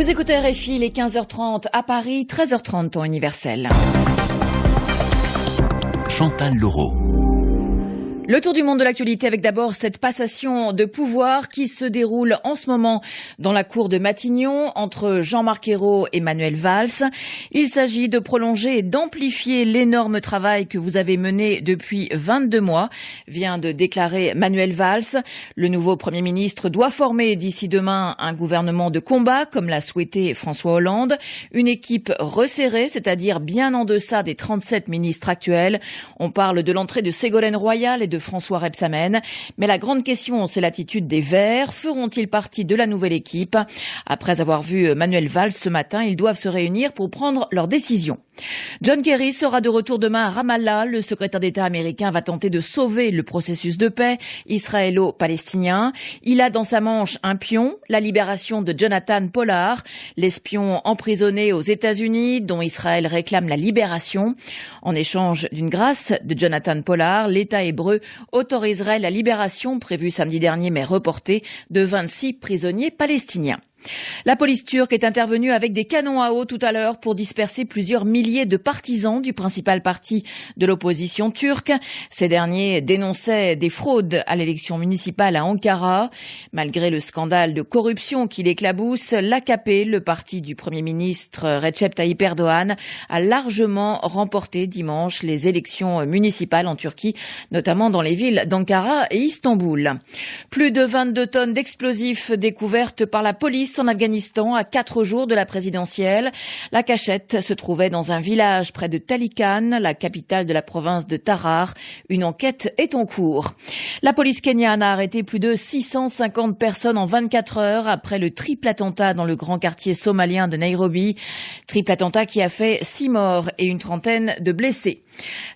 Vous écoutez RFI, il est 15h30 à Paris, 13h30 temps universel. Chantal Laureau. Le tour du monde de l'actualité avec d'abord cette passation de pouvoir qui se déroule en ce moment dans la cour de Matignon entre Jean-Marc Ayrault et Manuel Valls. Il s'agit de prolonger et d'amplifier l'énorme travail que vous avez mené depuis 22 mois, vient de déclarer Manuel Valls. Le nouveau Premier ministre doit former d'ici demain un gouvernement de combat, comme l'a souhaité François Hollande. Une équipe resserrée, c'est-à-dire bien en deçà des 37 ministres actuels. On parle de l'entrée de Ségolène Royal et de François Rebsamen. Mais la grande question, c'est l'attitude des Verts. Feront-ils partie de la nouvelle équipe? Après avoir vu Manuel Valls ce matin, ils doivent se réunir pour prendre leur décision. John Kerry sera de retour demain à Ramallah. Le secrétaire d'État américain va tenter de sauver le processus de paix israélo-palestinien. Il a dans sa manche un pion, la libération de Jonathan Pollard, l'espion emprisonné aux États-Unis dont Israël réclame la libération. En échange d'une grâce de Jonathan Pollard, l'État hébreu autoriserait la libération prévue samedi dernier mais reportée de 26 prisonniers palestiniens. La police turque est intervenue avec des canons à eau tout à l'heure pour disperser plusieurs milliers de partisans du principal parti de l'opposition turque. Ces derniers dénonçaient des fraudes à l'élection municipale à Ankara. Malgré le scandale de corruption qui l'éclabousse, l'AKP, le parti du Premier ministre Recep Tayyip Erdogan, a largement remporté dimanche les élections municipales en Turquie, notamment dans les villes d'Ankara et Istanbul. Plus de 22 tonnes d'explosifs découvertes par la police en Afghanistan à 4 jours de la présidentielle. La cachette se trouvait dans un village près de Talikan, la capitale de la province de Tarar. Une enquête est en cours. La police kenyane a arrêté plus de 650 personnes en 24 heures après le triple attentat dans le grand quartier somalien de Nairobi. Triple attentat qui a fait 6 morts et une trentaine de blessés.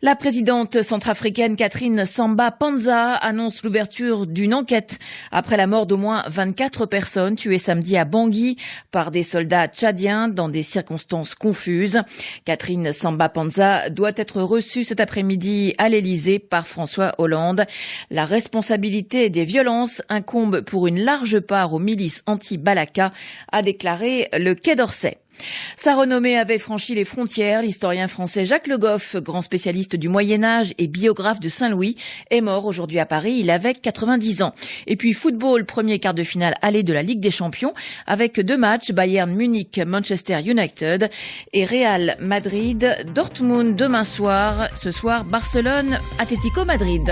La présidente centrafricaine Catherine Samba-Panza annonce l'ouverture d'une enquête après la mort d'au moins 24 personnes tuées samedi à Bangui par des soldats tchadiens dans des circonstances confuses. Catherine Samba-Panza doit être reçue cet après-midi à l'Élysée par François Hollande. La responsabilité des violences incombe pour une large part aux milices anti-Balaka, a déclaré le Quai d'Orsay. Sa renommée avait franchi les frontières. L'historien français Jacques Le Goff, grand spécialiste du Moyen-Âge et biographe de Saint-Louis, est mort aujourd'hui à Paris. Il avait 90 ans. Et puis football, premier quart de finale aller de la Ligue des Champions avec 2 matchs, Bayern Munich, Manchester United et Real Madrid, Dortmund demain soir. Ce soir, Barcelone, Atlético Madrid.